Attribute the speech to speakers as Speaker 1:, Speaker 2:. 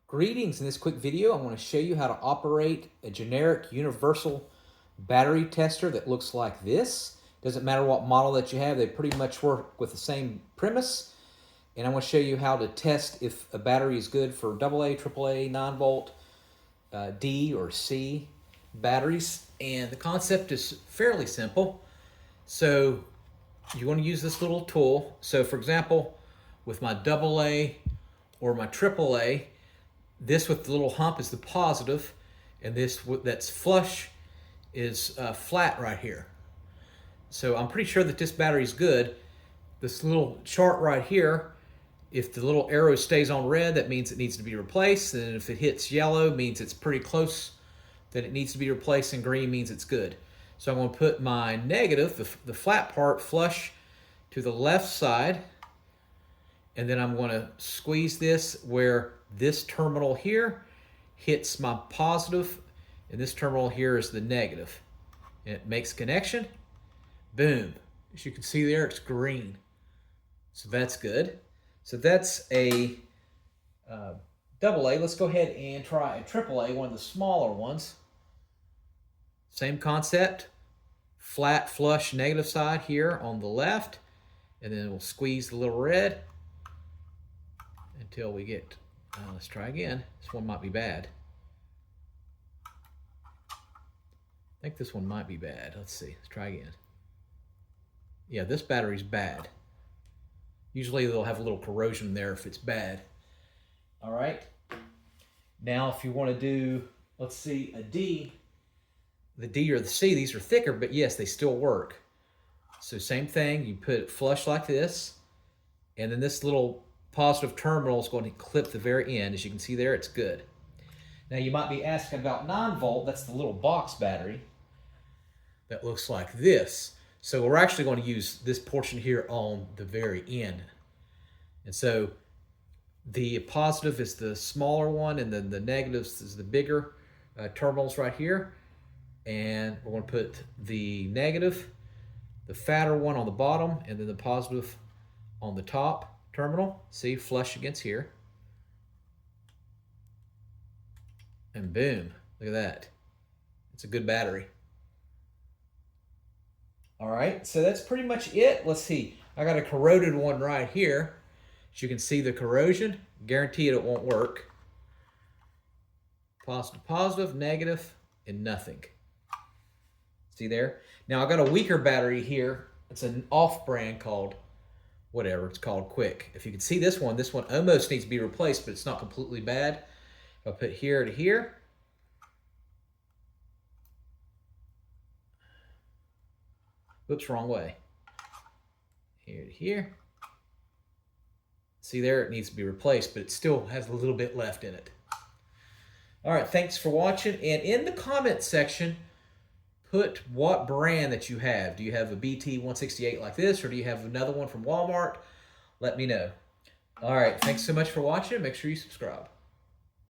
Speaker 1: Greetings. In this quick video, I'm going to show you how to operate a generic universal battery tester that looks like this. Doesn't matter what model that you have, they pretty much work with the same premise. And I'm going to show you how to test if a battery is good for AA, AAA, 9-volt, D or C batteries. And the concept is fairly simple. So you want to use this little tool. So for example, with my AA or my AAA, this with the little hump is the positive, and this that's flush is flat right here. So I'm pretty sure that this battery is good. This little chart right here, if the little arrow stays on red, that means it needs to be replaced. And if it hits yellow, means it's pretty close that it needs to be replaced, and green means it's good. So I'm going to put my negative, the flat part, flush to the left side. And then I'm going to squeeze this where this terminal here hits my positive, and this terminal here is the negative. And it makes a connection. Boom. As you can see there, it's green. So that's good. So that's a AA. Let's go ahead and try a AAA, one of the smaller ones. Same concept. Flat, flush, negative side here on the left. And then we'll squeeze the little red until we get, let's try again. This one might be bad. I think this one might be bad. Let's see, let's try again. Yeah, this battery's bad. Usually they'll have a little corrosion there if it's bad. All right. Now if you want to do, let's see, a D, the D or the C, these are thicker, but yes, they still work. So same thing, you put it flush like this, and then this little positive terminal is going to clip the very end. As you can see there, it's good. Now you might be asking about 9-volt. That's the little box battery that looks like this. So we're actually going to use this portion here on the very end. And so the positive is the smaller one, and then the negatives is the bigger terminals right here. And we're going to put the negative, the fatter one on the bottom, and then the positive on the top terminal. See, flush against here. And boom, look at that. It's a good battery. All right, so that's pretty much it. Let's see, I got a corroded one right here. As you can see the corrosion, guaranteed it won't work. Positive, positive, negative, and nothing. See there? Now I got a weaker battery here. It's an off-brand called whatever, it's called Quick. If you can see this one almost needs to be replaced, but it's not completely bad. I'll put here to here. Whoops, wrong way. Here to here. See there, it needs to be replaced, but it still has a little bit left in it. All right, thanks for watching. And in the comment section, put what brand that you have. Do you have a BT-168 like this, or do you have another one from Walmart? Let me know. All right, thanks so much for watching. Make sure you subscribe.